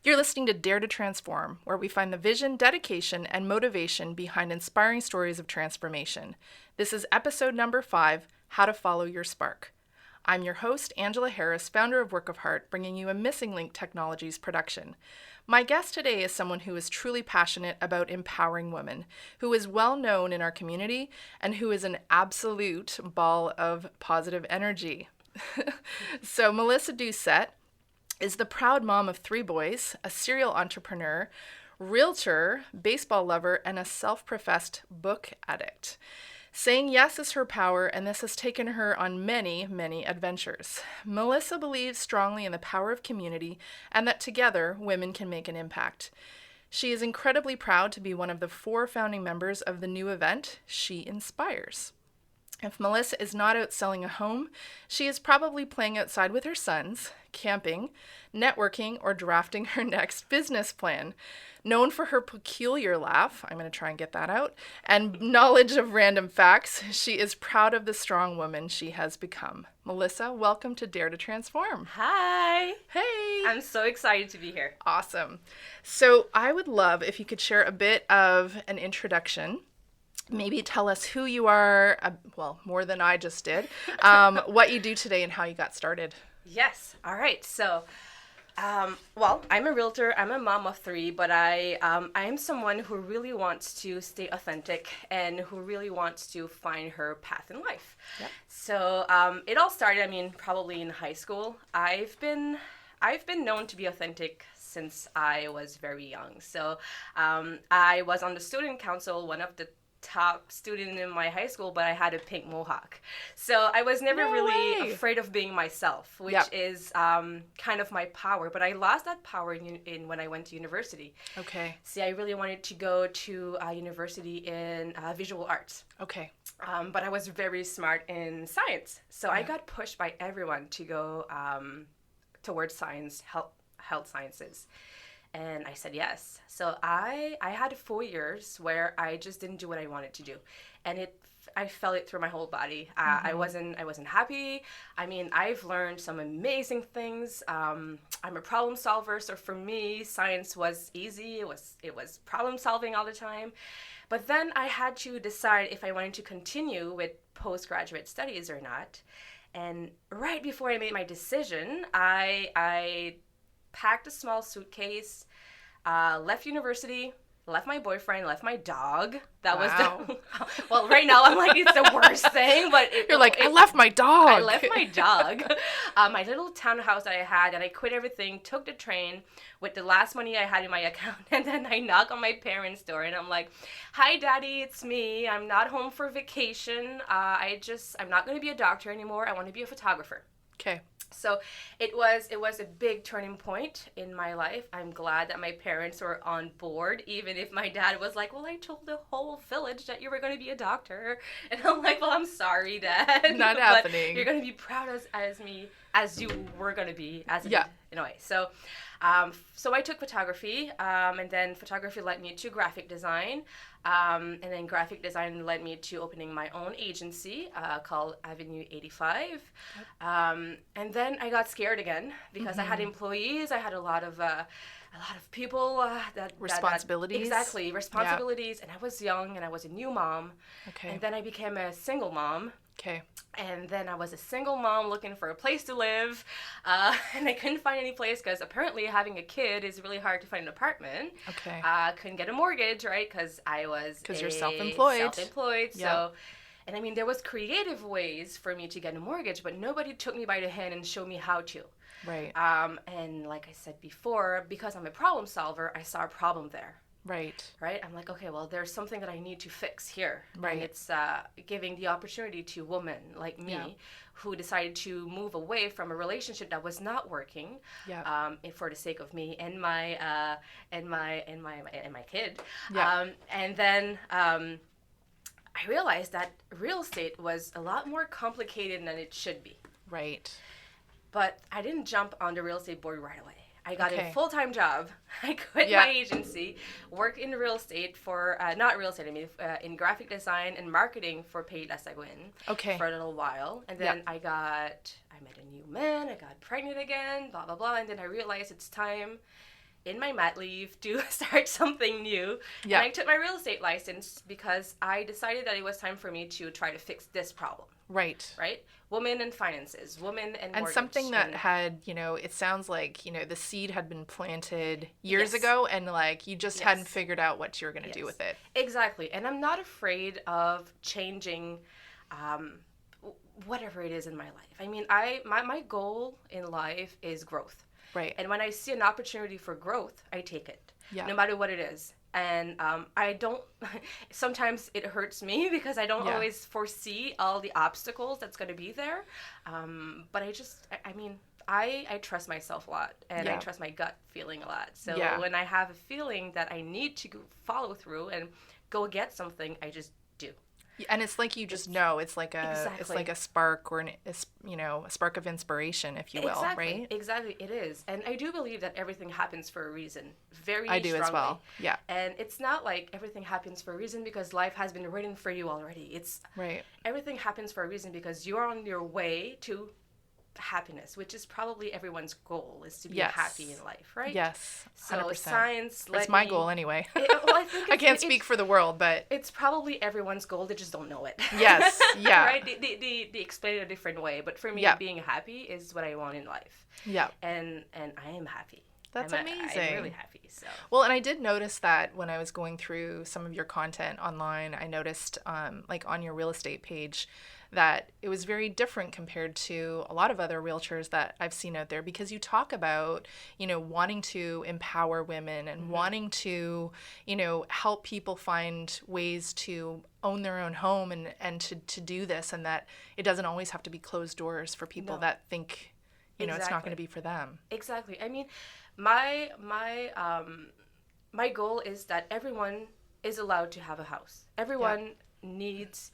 You're listening to Dare to Transform, where we find the vision, dedication, and motivation behind inspiring stories of transformation. This is episode number 5, How to Follow Your Spark. I'm your host, Angela Harris, founder of Work of Heart, bringing you a Missing Link Technologies production. My guest today is someone who is truly passionate about empowering women, who is well known in our community, and who is an absolute ball of positive energy. So Melissa Doucet is the proud mom of 3 boys, a serial entrepreneur, realtor, baseball lover, and a self-professed book addict. Saying yes is her power, and this has taken her on many, many adventures. Melissa believes strongly in the power of community and that together women can make an impact. She is incredibly proud to be one of the 4 founding members of the new event, She Inspires. If Melissa is not out selling a home, she is probably playing outside with her sons, camping, networking, or drafting her next business plan. Known for her peculiar laugh, I'm going to try and get that out, and knowledge of random facts, she is proud of the strong woman she has become. Melissa, welcome to Dare to Transform. Hi. Hey. I'm so excited to be here. Awesome. So I would love if you could share a bit of an introduction. Maybe tell us who you are, well, more than I just did, what you do today and how you got started. Yes. All right. So, I'm a realtor. I'm a mom of 3, but I am someone who really wants to stay authentic and who really wants to find her path in life. Yep. So, it all started, probably in high school. I've been known to be authentic since I was very young. So, I was on the student council, one of the top student in my high school, but I had a pink mohawk. So I was never really afraid of being myself, which is kind of my power. But I lost that power in when I went to university. Okay. See, I really wanted to go to university in visual arts. Okay. But I was very smart in science. So I got pushed by everyone to go towards science, health sciences. And I said yes. So I had 4 years where I just didn't do what I wanted to do, and I felt it through my whole body. I wasn't happy. I've learned some amazing things. I'm a problem solver, so for me, science was easy. It was problem solving all the time. But then I had to decide if I wanted to continue with postgraduate studies or not. And right before I made my decision, I packed a small suitcase, left university, left my boyfriend, left my dog. That was well, right now I'm like, it's the worst thing, but I left my dog. I left my dog, my little townhouse that I had, and I quit everything, took the train with the last money I had in my account, and then I knock on my parents' door, and I'm like, hi, Daddy, it's me. I'm not home for vacation. I'm not going to be a doctor anymore. I want to be a photographer. Okay. So it was a big turning point in my life. I'm glad that my parents were on board, even if my dad was like, well, I told the whole village that you were going to be a doctor. And I'm like, well, I'm sorry, Dad. Not happening. You're going to be proud as me, as you were going to be, in a way. So I took photography, and then photography led me to graphic design. And then graphic design led me to opening my own agency called Ep.05. And then I got scared again because I had employees. I had a lot of people responsibilities. Exactly, responsibilities. And I was young, and I was a new mom. Okay. And then I became a single mom. Okay. And then I was a single mom looking for a place to live, and I couldn't find any place because apparently having a kid is really hard to find an apartment. Okay. Couldn't get a mortgage, right? Because you're self-employed. Yep. So, and there was creative ways for me to get a mortgage, but nobody took me by the hand and showed me how to. Right. And like I said before, because I'm a problem solver, I saw a problem there. Right. Right? I'm like, okay, well, there's something that I need to fix here. Right. And it's giving the opportunity to women like me who decided to move away from a relationship that was not working for the sake of me and my kid. Yeah. And then I realized that real estate was a lot more complicated than it should be. Right. But I didn't jump on the real estate board right away. I got a full-time job. I quit my agency, worked in real estate for, in graphic design and marketing for Paid As I Win for a little while. And then I met a new man, I got pregnant again, blah, blah, blah. And then I realized it's time in my mat leave to start something new. Yeah. And I took my real estate license because I decided that it was time for me to try to fix this problem. Right. Right? Women and finances, women and mortgage. And something that had, it sounds like, the seed had been planted years Yes. ago, and like you just Yes. hadn't figured out what you were going to do with it. Exactly. And I'm not afraid of changing whatever it is in my life. I mean, my goal in life is growth. Right. And when I see an opportunity for growth, I take it, Yeah. no matter what it is. And I don't, sometimes it hurts me because I don't always foresee all the obstacles that's going to be there. But I trust myself a lot, and I trust my gut feeling a lot. So when I have a feeling that I need to follow through and go get something, I just do. And it's like you just know. It's like a spark or a spark of inspiration, if you will, right? Exactly, it is. And I do believe that everything happens for a reason. Very I do strongly. as well. Yeah. And it's not like everything happens for a reason because life has been written for you already. It's right. Everything happens for a reason because you're on your way to happiness, which is probably everyone's goal, is to be happy in life, right? Yes, 100%. So science, that's my goal anyway. I can't speak for the world, but it's probably everyone's goal. They just don't know it. Yes, yeah. Right? They explain it a different way, but for me, being happy is what I want in life. Yeah. And I am happy. That's amazing. I'm really happy. So. Well, and I did notice that when I was going through some of your content online, I noticed like on your real estate page that it was very different compared to a lot of other realtors that I've seen out there, because you talk about, wanting to empower women and wanting to, help people find ways to own their own home and to do this, and that it doesn't always have to be closed doors for people that think, it's not going to be for them. Exactly. I mean, my goal is that everyone is allowed to have a house. Everyone needs,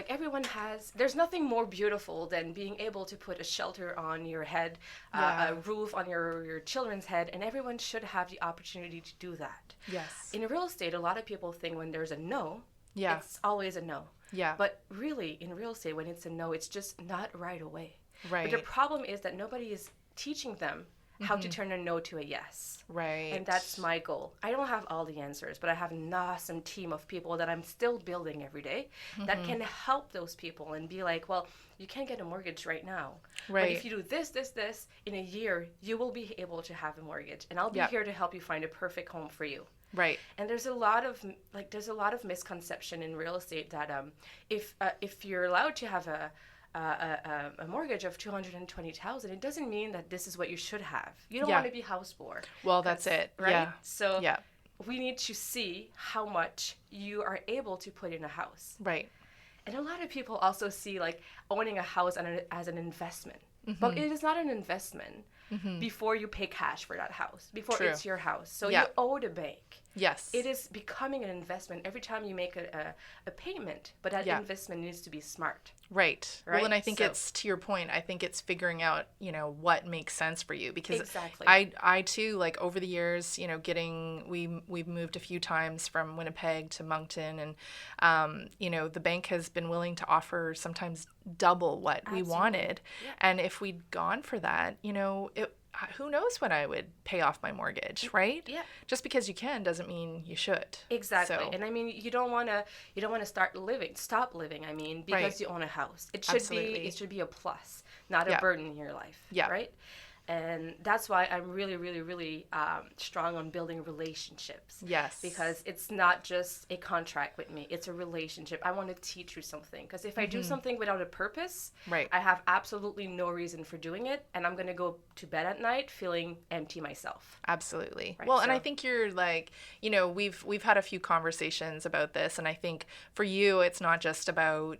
everyone has, there's nothing more beautiful than being able to put a shelter on your head, a roof on your children's head, and everyone should have the opportunity to do that. Yes. In real estate, a lot of people think when there's a no, it's always a no. Yeah. But really, in real estate, when it's a no, it's just not right away. Right. But the problem is that nobody is teaching them how to turn a no to a yes. Right. And that's my goal. I don't have all the answers, but I have an awesome team of people that I'm still building every day that can help those people and be like, well, you can't get a mortgage right now. Right. But if you do this, in a year, you will be able to have a mortgage. And I'll be here to help you find a perfect home for you. Right. And there's a lot of misconception in real estate that if you're allowed to have a mortgage of $220,000, it doesn't mean that this is what you should have. You don't want to be house poor. Well, that's it. Right? Yeah. So we need to see how much you are able to put in a house. Right. And a lot of people also see owning a house as an investment. But it is not an investment before you pay cash for that house, before it's your house. So you owe the bank. Yes. It is becoming an investment every time you make a payment, but that investment needs to be smart. Right. Well, and I think it's, to your point, I think it's figuring out, what makes sense for you, because I too, over the years, we've moved a few times from Winnipeg to Moncton, and, the bank has been willing to offer sometimes double what we wanted. Yeah. And if we'd gone for that, who knows when I would pay off my mortgage, right? Yeah. Just because you can doesn't mean you should. Exactly. So. And I mean, you don't want to stop living. I mean, because you own a house. It should be a plus, not a burden in your life. Yeah. Right? And that's why I'm really, really, really strong on building relationships. Yes. Because it's not just a contract with me. It's a relationship. I want to teach you something. Because if I do something without a purpose, I have absolutely no reason for doing it. And I'm going to go to bed at night feeling empty myself. Absolutely. Right? Well, and I think you're we've had a few conversations about this. And I think for you, it's not just about,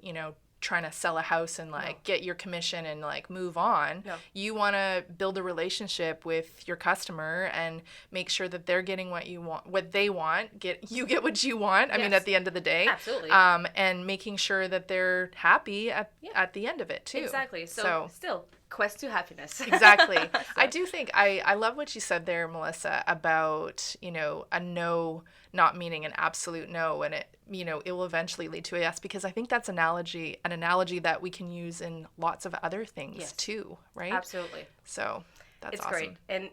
trying to sell a house and get your commission and move on. No. You want to build a relationship with your customer and make sure that they're getting what you want, what they want, you get what you want. I mean, at the end of the day. Absolutely. And making sure that they're happy at the end of it too. Exactly. So still quest to happiness. Exactly. So. I do think I love what you said there, Melissa, about, a no not meaning an absolute no, and it will eventually lead to a yes, because I think that's an analogy that we can use in lots of other things too, right? Absolutely. So that's awesome. Great. And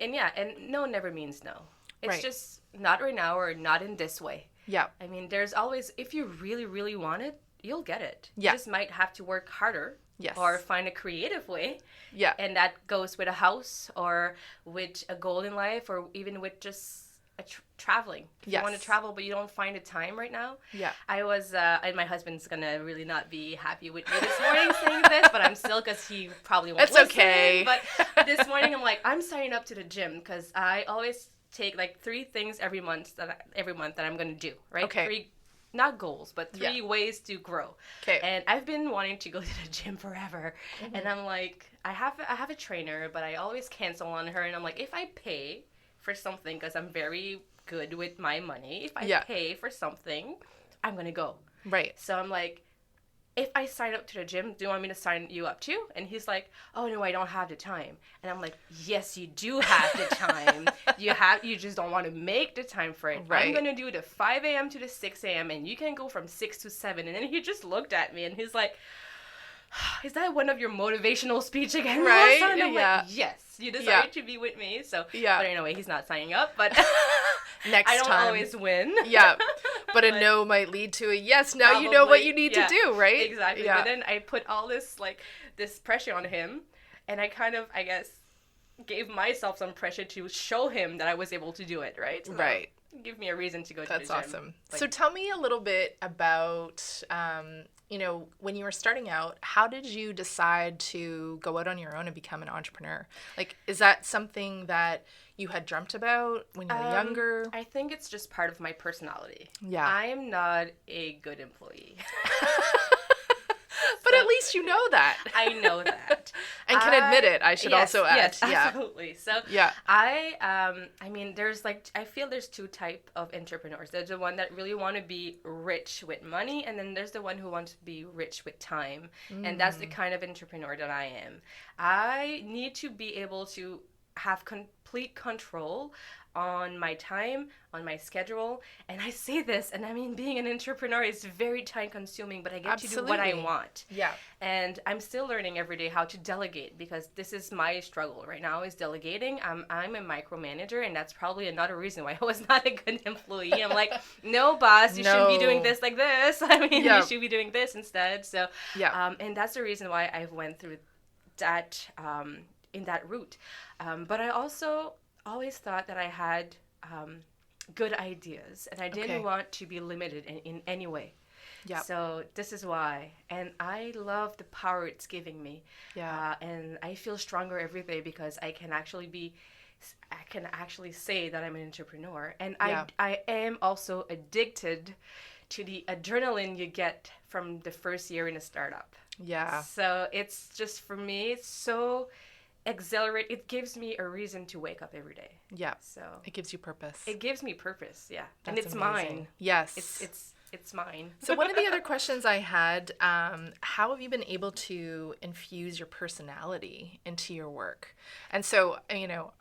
no never means no. It's Right. just not right now or not in this way. Yeah. I mean, there's always, if you really, really want it, you'll get it. Yeah. You just might have to work harder. Yes. Or find a creative way. Yeah. And that goes with a house or with a goal in life or even with just traveling. If you want to travel but you don't find the time right now. Yeah. I was, and my husband's going to really not be happy with me this morning saying this, but I'm still, because he probably won't listen. It's okay. But this morning I'm like, I'm signing up to the gym because I always take like 3 things every month that I'm going to do, right? Okay. 3, not goals, but 3 ways to grow. Okay. And I've been wanting to go to the gym forever. Mm-hmm. And I'm like, I have a trainer, but I always cancel on her. And I'm like, if I pay for something, because I'm very good with my money, if I pay for something, I'm going to go. Right. So I'm like, if I sign up to the gym, do you want me to sign you up too? And he's like, oh no, I don't have the time. And I'm like, yes, you do have the time. You just don't want to make the time for it. Right. I'm going to do the 5 a.m. to the 6 a.m. and you can go from 6 to 7. And then he just looked at me and he's like, is that one of your motivational speech again? Right. And I'm like, yes, you decided to be with me. So, but anyway, he's not signing up, but next I don't time. always win. Yeah. But a no might lead to a yes. Now you know what you need to do, right? Exactly. Yeah. But then I put all this this pressure on him, and I kind of, I guess, gave myself some pressure to show him that I was able to do it, right? So right. Give me a reason to go to the gym. That's awesome. So tell me a little bit about, when you were starting out, how did you decide to go out on your own and become an entrepreneur? Like, is that something that you had dreamt about when you were younger? I think it's just part of my personality. Yeah. I am not a good employee. But at least you know that. I know that. And can admit it, I should also add. Yes, absolutely. So yeah. I mean, I feel there's 2 types of entrepreneurs. There's the one that really want to be rich with money, and then there's the one who wants to be rich with time. And that's the kind of entrepreneur that I am. I need to be able to have complete control on my time, on my schedule. And I say this, and I mean, being an entrepreneur is very time consuming, but I get to do what I want. Yeah. And I'm still learning every day how to delegate, because this is my struggle right now, is delegating. I'm a micromanager, and that's probably another reason why I was not a good employee. I'm like, no, boss, you shouldn't be doing this like this. I mean, you should be doing this instead. So, and that's the reason why I went through that, in that route. But I also always thought that I had good ideas, and I didn't want to be limited in any way. Yeah. So this is why, and I love the power it's giving me. Yeah. And I feel stronger every day because I can actually say that I'm an entrepreneur, and I am also addicted to the adrenaline you get from the first year in a startup. Yeah. So it's just, for me, it's so exhilarate. It gives me a reason to wake up every day. Yeah. So it gives you purpose. It gives me purpose. Yeah. That's and it's amazing. Mine. Yes. It's mine. So one of the other questions I had, how have you been able to infuse your personality into your work? And so,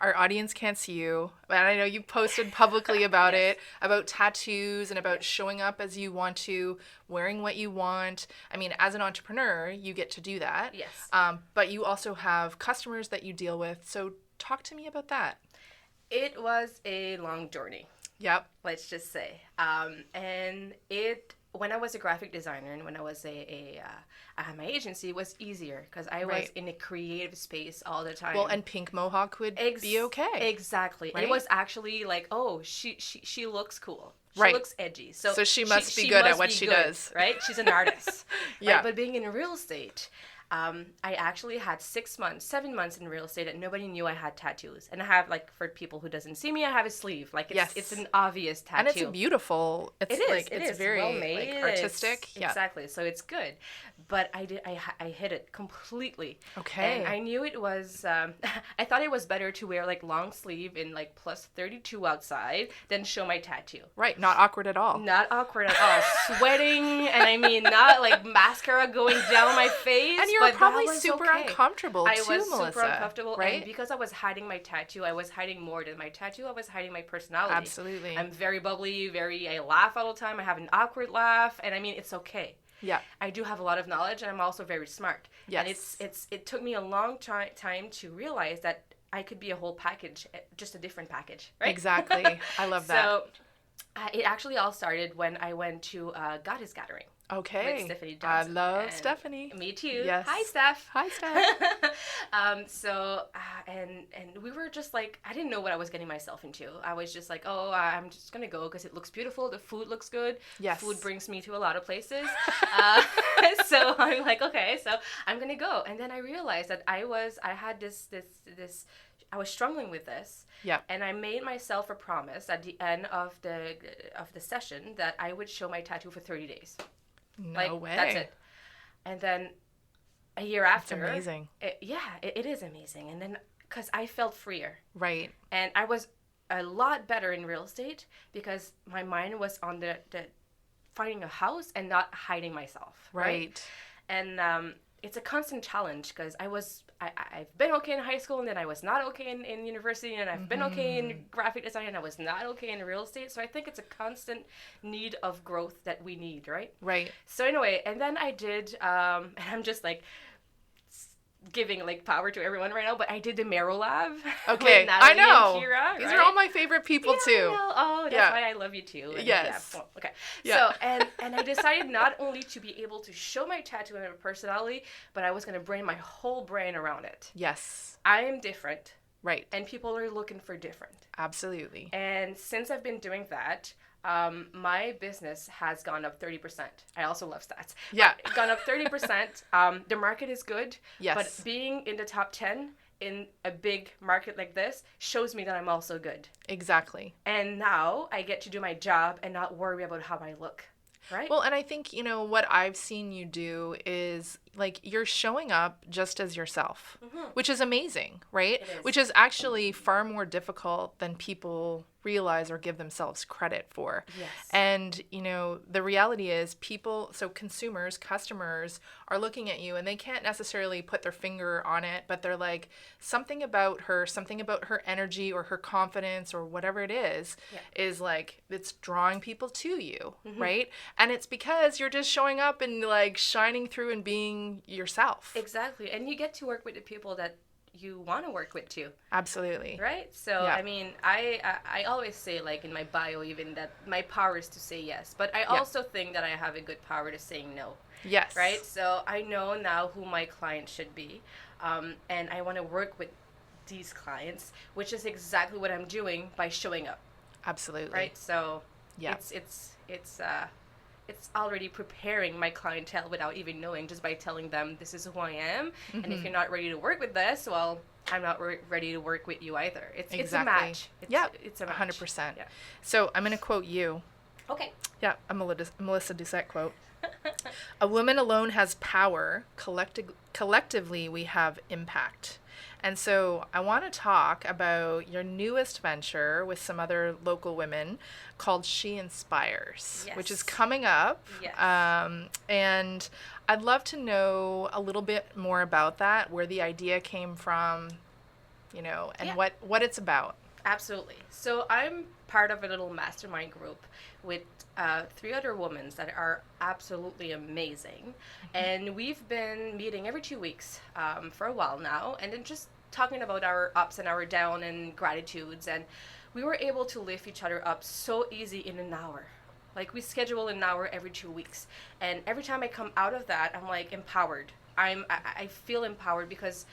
our audience can't see you, but I know you've posted publicly about it, about tattoos and about showing up as you want to, wearing what you want. I mean, as an entrepreneur, you get to do that. Yes. But you also have customers that you deal with. So talk to me about that. It was a long journey. Yep. Let's just say. And when I was a graphic designer and when I was I had my agency, it was easier because I was in a creative space all the time. Well, and pink mohawk would be okay. Exactly. Right? It was actually like, oh, she looks cool. She looks edgy. So she must be good at what she does. Right? She's an artist. Yeah. Right? But being in real estate, I actually had 7 months in real estate and nobody knew I had tattoos. And I have, for people who doesn't see me, I have a sleeve. It's an obvious tattoo. And it's beautiful. It is. It's very well made. Artistic. Exactly. So it's good. But I hid it completely. Okay. And I knew it was, I thought it was better to wear long sleeve in plus 32 outside than show my tattoo. Right. Not awkward at all. Not awkward at all. Sweating, and I mean, not mascara going down my face. And you're probably super uncomfortable too, Melissa. I was super uncomfortable, right? And because I was hiding my tattoo, I was hiding more than my tattoo. I was hiding my personality. Absolutely. I'm very bubbly, I laugh all the time. I have an awkward laugh, and I mean, it's okay. Yeah. I do have a lot of knowledge, and I'm also very smart. Yes. And it took me a long time to realize that I could be a whole package, just a different package, right? Exactly. I love that. So it actually all started when I went to Goddess Gathering. Okay. With Stephanie I Johnson. love And Stephanie. Me too. Yes. Hi, Steph. Hi, Steph. And we were just like, I didn't know what I was getting myself into. I was just like, oh, I'm just gonna go because it looks beautiful. The food looks good. Yes. Food brings me to a lot of places. So I'm like, okay, so I'm gonna go. And then I realized that I had this. I was struggling with this. Yeah. And I made myself a promise at the end of the session that I would show my tattoo for 30 days. No way. That's it. And then a year after. It's amazing. It is amazing. And then, because I felt freer. Right. And I was a lot better in real estate because my mind was on the finding a house and not hiding myself. Right. And it's a constant challenge because I've been okay in high school and then I was not okay in university and I've been okay in graphic design and I was not okay in real estate. So I think it's a constant need of growth that we need, right? Right. So anyway, and then I did, and I'm just like giving like power to everyone right now, but I did the Marrow Lab. Okay, with Natalie I know. And Kira, These right? are all my favorite people too. I know. Oh, that's why I love you too. And Yes. Well, okay. Yeah. So and I decided not only to be able to show my tattoo and my personality, but I was going to bring my whole brain around it. Yes. I am different. Right. And people are looking for different. Absolutely. And since I've been doing that, my business has gone up 30%. I also love stats. Yeah. Gone up 30%. The market is good. Yes. But being in the top 10 in a big market like this shows me that I'm also good. Exactly. And now I get to do my job and not worry about how I look. Right? Well, and I think, what I've seen you do is like you're showing up just as yourself, which is amazing, right? It is. Which is actually far more difficult than people realize or give themselves credit for. Yes. And, the reality is consumers, customers are looking at you and they can't necessarily put their finger on it, but they're like, something about her energy or her confidence or whatever it is like, it's drawing people to you, right? And it's because you're just showing up and like shining through and being yourself. Exactly. And you get to work with the people that you want to work with too. Absolutely. Right? So, I mean, I always say, like in my bio even, that my power is to say yes. But I also think that I have a good power to say no. Yes. Right? So I know now who my client should be. And I want to work with these clients, which is exactly what I'm doing by showing up. Absolutely. Right? So yeah. It's already preparing my clientele without even knowing, just by telling them this is who I am. And if you're not ready to work with this, well, I'm not ready to work with you either. It's a match. It's a match. 100%. Yeah. So I'm going to quote you. Okay. Yeah, a Melissa Doucet quote. A woman alone has power. Collectively, we have impact. And so I want to talk about your newest venture with some other local women called She Inspires, which is coming up. Yes. And I'd love to know a little bit more about that, where the idea came from, and what it's about. Absolutely. So I'm part of a little mastermind group with 3 other women that are absolutely amazing. And we've been meeting every 2 weeks for a while now, and then just talking about our ups and our down and gratitudes. And we were able to lift each other up so easy in an hour. Like, we schedule an hour every 2 weeks. And every time I come out of that, I'm like empowered. I feel empowered because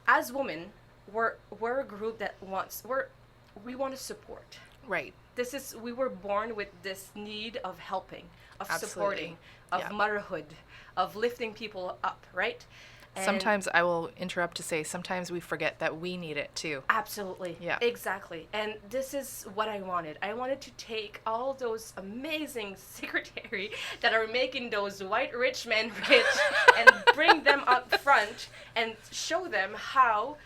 as women, we're a group that we want to support. Right. We were born with this need of helping, of Absolutely. supporting, of motherhood, of lifting people up, right? And sometimes I will interrupt to say, sometimes we forget that we need it too. Absolutely. Yeah. Exactly. And this is what I wanted. I wanted to take all those amazing secretary that are making those white rich men rich and bring them up front and show them how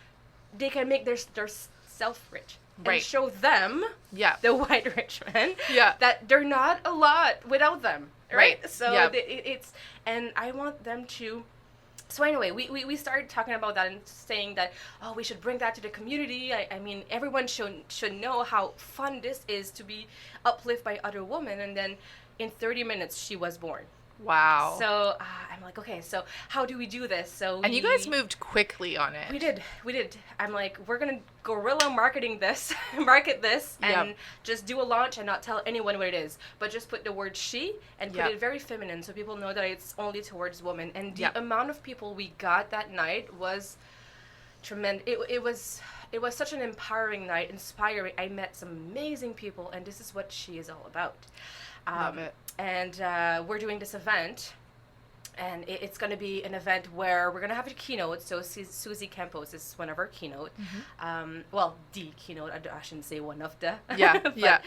they can make their self rich. Right. And show them, the white rich men, that they're not a lot without them, right? So it's, and I want them to. So anyway, we started talking about that and saying that, we should bring that to the community. I mean, everyone should know how fun this is to be uplifted by other women. And then in 30 minutes, she was born. Wow. So I'm like, okay, so how do we do this? And you guys moved quickly on it. We did. I'm like, we're gonna guerrilla market this, and just do a launch and not tell anyone what it is, but just put the word she and put it very feminine so people know that it's only towards women. And the amount of people we got that night was tremendous. It was such an empowering night, inspiring. I met some amazing people, and this is what she is all about. Love it. And we're doing this event, and it's going to be an event where we're going to have a keynote. So Susie Campos is one of our keynote. Well, the keynote, I shouldn't say one of the. Yeah, but,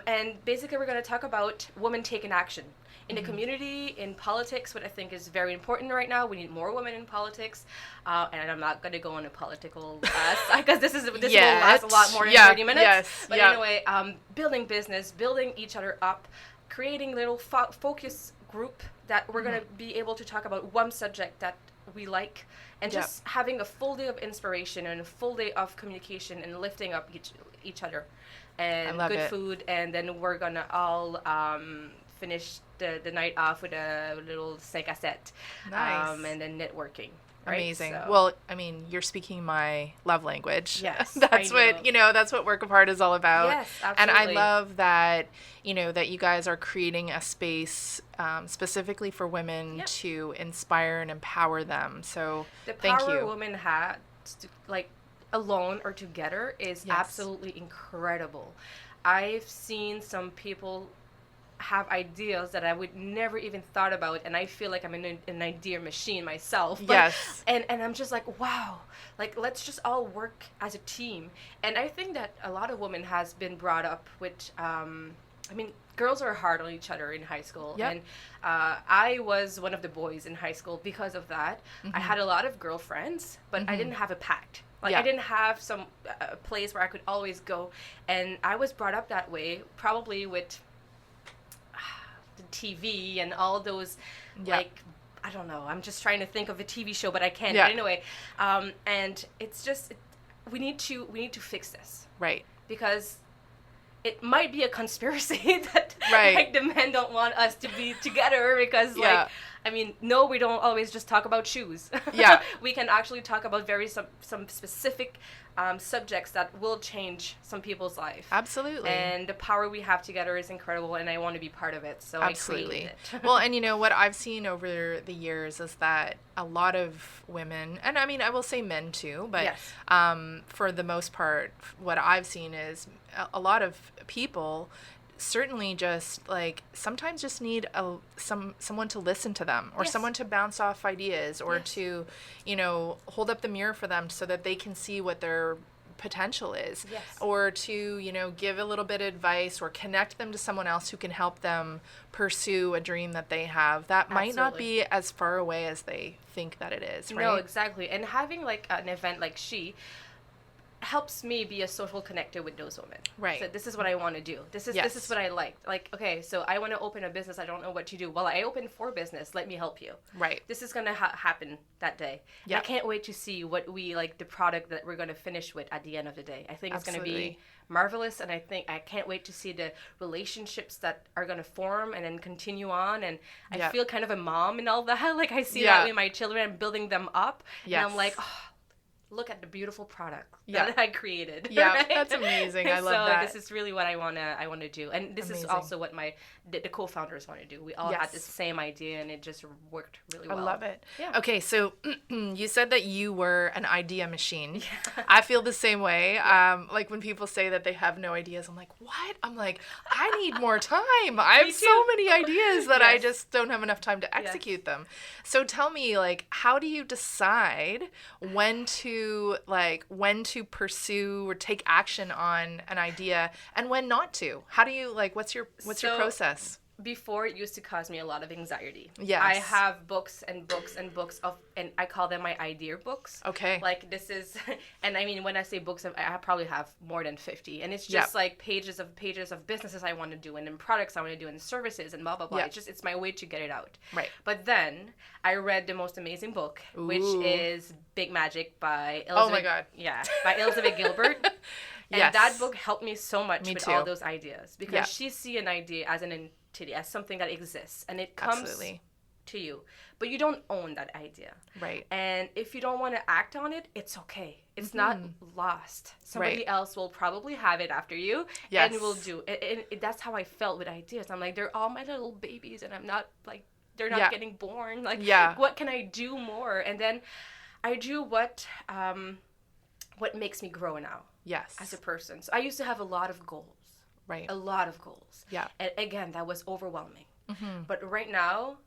and basically we're going to talk about women taking action in the community, in politics, what I think is very important right now. We need more women in politics. And I'm not going to go on a political because this will last a lot more than 30 minutes. Yes, but anyway, building business, building each other up, creating little focus group that we're going to be able to talk about one subject that we like, and just having a full day of inspiration and a full day of communication and lifting up each other, and good food. And then we're going to all finish the night off with a little 5 à 7. Nice. And then networking. Right? Amazing. So. Well, I mean, you're speaking my love language. Yes. That's what Work Apart is all about. Yes, absolutely. And I love that, that you guys are creating a space specifically for women to inspire and empower them. So thank you. The power women have, alone or together is absolutely incredible. I've seen some people have ideas that I would never even thought about, and I feel like I'm in an idea machine myself. Yes. And I'm just like, wow, let's just all work as a team. And I think that a lot of women has been brought up with, girls are hard on each other in high school. Yep. And I was one of the boys in high school because of that. I had a lot of girlfriends, but I didn't have a pact. I didn't have some place where I could always go. And I was brought up that way, probably with the TV and all those, I don't know. I'm just trying to think of a TV show, but I can't. Yeah. But anyway, and it's just, we need to fix this. Right. Because it might be a conspiracy that the men don't want us to be together because no, we don't always just talk about shoes. Yeah. We can actually talk about some specific subjects that will change some people's life. Absolutely. And the power we have together is incredible, and I want to be part of it. So absolutely. I created it. Well, and what I've seen over the years is that a lot of women, and I will say men too, but for the most part, what I've seen is a lot of people certainly just sometimes just need someone to listen to them, or someone to bounce off ideas, or to hold up the mirror for them so that they can see what their potential is, or to give a little bit of advice, or connect them to someone else who can help them pursue a dream that they have that might not be as far away as they think that it is, right? No, exactly. And having an event like She helps me be a social connector with those women. Right. So this is what I want to do. This is what I like. Okay, so I want to open a business. I don't know what to do. Well, I opened 4 business. Let me help you. Right. This is going to happen that day. Yeah. I can't wait to see what we the product that we're going to finish with at the end of the day. I think it's going to be marvelous, and I can't wait to see the relationships that are going to form and then continue on. And I feel kind of a mom and all that. I see that with my children and building them up. Yes. And I'm like, oh, look at the beautiful product that I created. Yeah, right? That's amazing. I love that. So this is really what I wanna do, and this is also what the co-founders want to do. We all had the same idea, and it just worked really well. I love it. Yeah. Okay, so you said that you were an idea machine. Yeah. I feel the same way. Yeah. When people say that they have no ideas, I'm like, what? I'm like, I need more time. I have so many ideas that I just don't have enough time to execute them. So tell me, how do you decide when to pursue or take action on an idea and when not to? How do you what's your process? Before, it used to cause me a lot of anxiety. Yes. I have books and books and books and I call them my idea books. Okay. This is, and when I say books, I probably have more than 50. And it's just pages of businesses I want to do, and then products I want to do, and services and blah, blah, blah. Yep. It's my way to get it out. Right. But then I read the most amazing book, which is Big Magic by Elizabeth. Oh my God. Yeah, by Elizabeth Gilbert. And Yes. that book helped me so much Me with too. all those ideas, because Yeah. she see an idea as an entity, as something that exists, and it comes Absolutely. to you, but you don't own that idea. Right. And if you don't want to act on it, it's okay. It's not lost. Somebody Right. else will probably have it after you, Yes. and will do it. And that's how I felt with ideas. I'm like, they're all my little babies, and I'm not like, they're not Yeah. getting born. Like, Yeah. what can I do more? And then I do what makes me grow now Yes. as a person. So I used to have a lot of goals. Right. A lot of goals. Yeah. And again, that was overwhelming. But right now,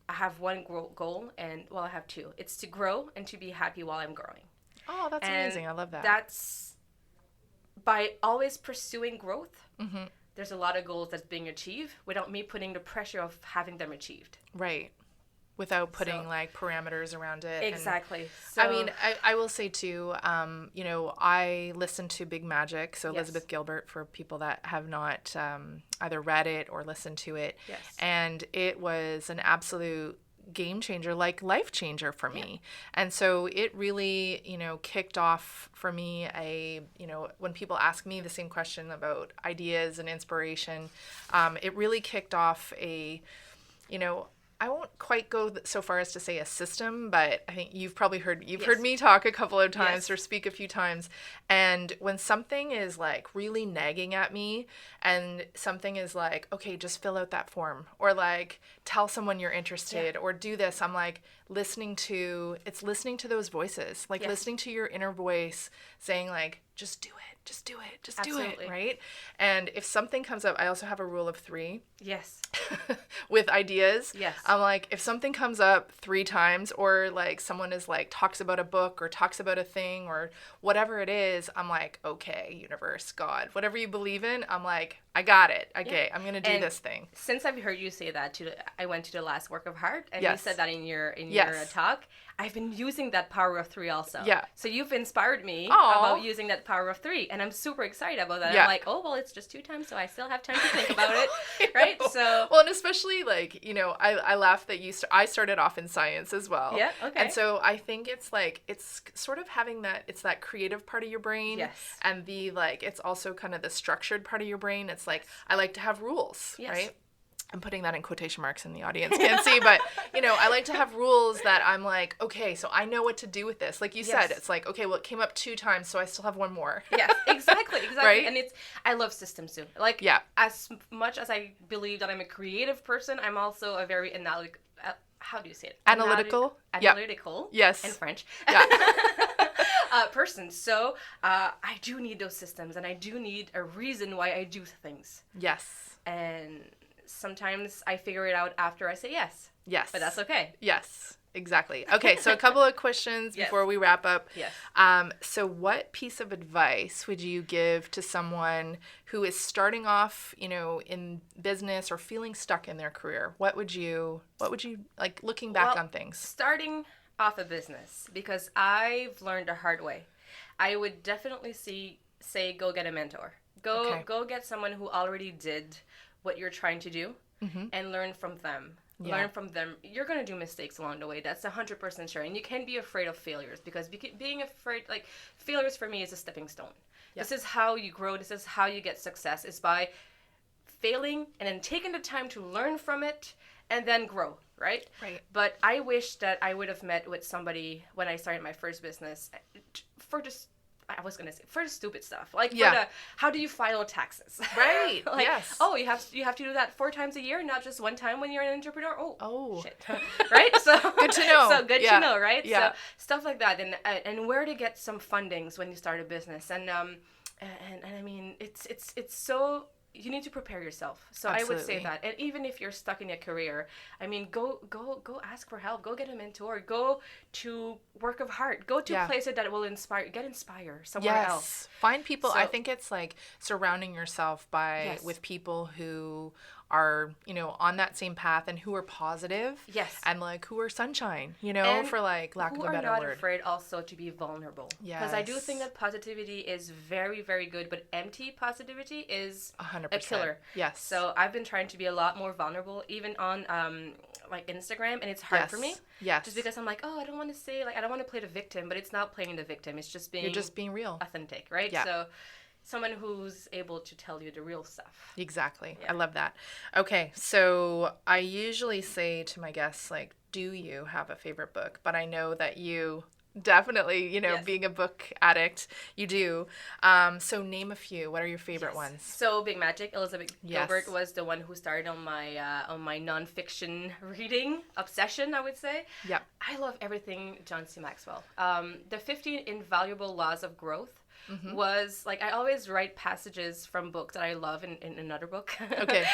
I have one goal, and well, I have two. It's to grow and to be happy while I'm growing. Oh, that's And amazing. I love that. That's by always pursuing growth. There's a lot of goals that's being achieved without me putting the pressure of having them achieved. Right. Without putting So- like parameters around it. Exactly. I mean, I will say too, you know, I listened to Big Magic, so Yes. Elizabeth Gilbert, for people that have not either read it or listened to it. Yes. And it was an absolute game changer, like life changer for me. And so it really, you know, kicked off for me you know, when people ask me the same question about ideas and inspiration, it really kicked off you know, I won't quite go so far as to say a system, but I think you've probably heard me talk a couple of times or speak a few times. And when something is like really nagging at me, and something is like, okay, just fill out that form, or like tell someone you're interested, or do this, I'm like listening to those voices, like listening to your inner voice saying like, just do it, just do it, just do it, right? And if something comes up, I also have a rule of 3. Yes. With ideas. Yes. I'm like, if something comes up 3 times, or like someone is like talks about a book or talks about a thing or whatever it is, I'm like, okay, universe, God, whatever you believe in, I'm like, I got it. Okay, I'm gonna do this thing. Since I've heard you say that, I went to the last work of heart, and Yes. you said that in your Yes. talk. I've been using that power of 3 also. Yeah. So you've inspired me Aw. about using that power of 3, and I'm super excited about that. Yeah. I'm like, oh well, it's just 2 times, so I still have time to think about it, right? So Well, and especially like, you know, I laugh that I started off in science as well. Yeah, okay. And so I think it's like, it's sort of having it's that creative part of your brain. Yes. And it's also kind of the structured part of your brain. It's like, I like to have rules, Yes. right? I'm putting that in quotation marks, and the audience can't see, but you know, I like to have rules that I'm like, okay, so I know what to do with this. Like you said, it's like, okay, well, it came up 2 times, so I still have 1 more. Yes, exactly. Right? And I love systems too. Like, as much as I believe that I'm a creative person, I'm also a very how do you say it? Analytical. Analytical. Yes. In French. Yeah. Person. So I do need those systems, and I do need a reason why I do things. Yes. And sometimes I figure it out after I say yes. Yes. But that's okay. Yes. Exactly. Okay, so a couple of questions before we wrap up. Yes. So what piece of advice would you give to someone who is starting off, you know, in business or feeling stuck in their career? What would you like, looking back on things? Starting off a business, because I've learned the hard way. I would definitely say go get a mentor. Go get someone who already did what you're trying to do, and learn from them. Yeah. Learn from them. You're going to do mistakes along the way. That's 100% sure. And you can't be afraid of failures, because being afraid, like, failures for me is a stepping stone. Yeah. This is how you grow. This is how you get success, is by failing and then taking the time to learn from it and then grow, right? Right. But I wish that I would have met with somebody when I started my first business for the stupid stuff. Like, for the, how do you file taxes? Right. Like, yes. oh, you have to do that 4 times a year, not just 1 time when you're an entrepreneur. Oh. Shit. Right? So good to know. So good to know, right? Yeah. So stuff like that, and where to get some fundings when you start a business, and I mean, it's so. You need to prepare yourself. So Absolutely. I would say that. And even if you're stuck in a career, I mean, go ask for help. Go get a mentor. Go to work of heart. Go to places that will inspire. Get inspired somewhere else. Find people. So, I think it's like surrounding yourself with people who are, you know, on that same path and who are positive. Yes. And like who are sunshine, you know, and for like lack of a better word. Who are not afraid also to be vulnerable. Yes. Because I do think that positivity is very, very good, but empty positivity is 100%. a killer. Yes. So I've been trying to be a lot more vulnerable, even on like Instagram, and it's hard for me. Yes. Just because I'm like, oh, I don't want to say, like, I don't want to play the victim, but it's not playing the victim. It's just being... You're just being real. Authentic, right? Yeah. So someone who's able to tell you the real stuff. Exactly. Yeah. I love that. Okay, so I usually say to my guests, like, do you have a favorite book? But I know that you definitely, Yes. being a book addict, you do. So name a few. What are your favorite ones? So Big Magic, Elizabeth Yes. Gilbert was the one who started on my nonfiction reading obsession, I would say. Yep. I love everything John C. Maxwell. The 15 Invaluable Laws of Growth was, like, I always write passages from books that I love in another book. Okay.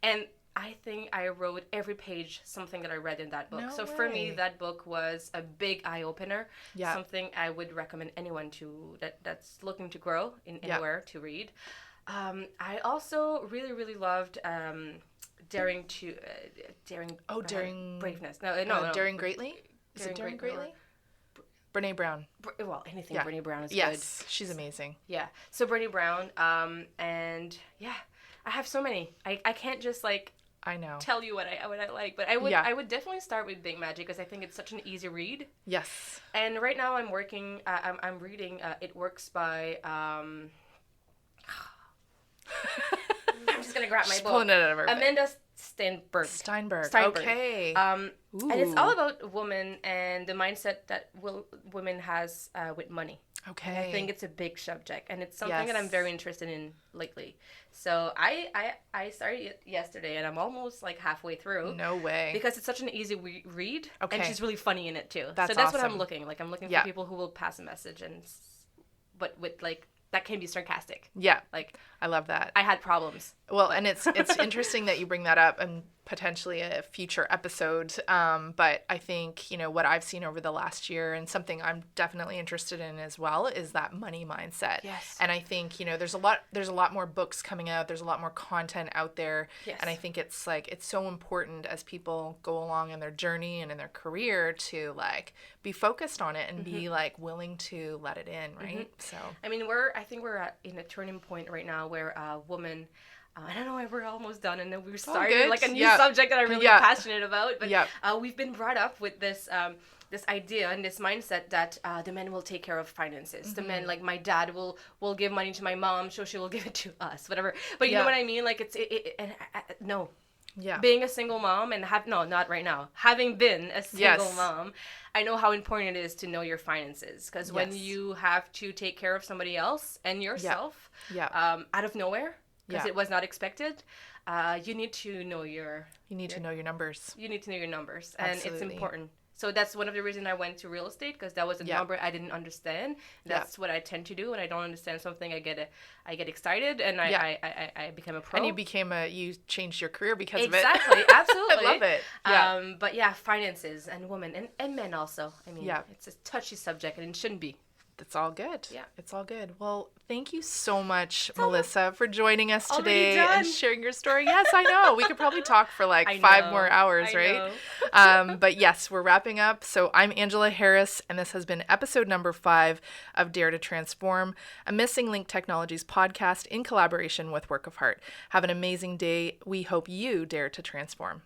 And I think I wrote every page something that I read in that book. No so for me, way. that book was a big eye-opener. Yeah. Something I would recommend anyone that's looking to grow in anywhere to read. I also really, really loved Daring Braveness. No. Daring Greatly? Is it Daring Greatly? Brene Brown. Well, anything Yeah. Brene Brown is good. Yes, she's amazing. Yeah. So Brene Brown, and yeah, I have so many. I can't just like I know. tell you what I like, but I would definitely start with Big Magic because I think it's such an easy read. Yes. And right now I'm reading It Works by I'm just gonna grab my She's book. pulling it out of her. Amanda Steinberg. Okay. And it's all about women and the mindset that women has with money. Okay. I think it's a big subject, and it's something that I'm Yes. very interested in lately. So I started it yesterday, and I'm almost like halfway through. No way. Because it's such an easy read, Okay. and she's really funny in it too. That's so that's what awesome. I'm looking like. I'm looking Yeah. for people who will pass a message, but with like that can be sarcastic. Yeah. Like I love that. I had problems. Well, and it's interesting that you bring that up and potentially a future episode. But I think, what I've seen over the last year and something I'm definitely interested in as well is that money mindset. Yes. And I think, there's a lot more books coming out. There's a lot more content out there. Yes. And I think it's so important as people go along in their journey and in their career to like be focused on it and be like willing to let it in. Right. So, I mean, I think we're in a turning point right now where women, I don't know why we're almost done, and then we started good. like a new Yeah. subject that I'm really Yeah. passionate about. But Yeah. We've been brought up with this idea and this mindset that the men will take care of finances. The men, like my dad, will give money to my mom, so she will give it to us, whatever. But you know what I mean? Like no. yeah. Being a single mom and not right now. Having been a single Yes. mom, I know how important it is to know your finances. Because when Yes. you have to take care of somebody else and yourself Yeah. out of nowhere, because Yeah. it was not expected, you need to know your numbers. You need to know your numbers, and it's Absolutely. important. So that's one of the reasons I went to real estate, because that was a Yeah. number I didn't understand. That's what I tend to do. When I don't understand something, I get excited, and I become a pro. And you changed your career because of it. Exactly, absolutely. I love it. Yeah. But yeah, finances and women and men also. I mean, Yeah. it's a touchy subject, and it shouldn't be. It's all good. Yeah. It's all good. Well, thank you so much, Melissa, for joining us Already today done. and sharing your story. Yes, I know. We could probably talk for like I 5 know. more hours, I right? know. But yes, we're wrapping up. So I'm Angela Harris, and this has been episode number 5 of Dare to Transform, a Missing Link Technologies podcast in collaboration with Work of Heart. Have an amazing day. We hope you dare to transform.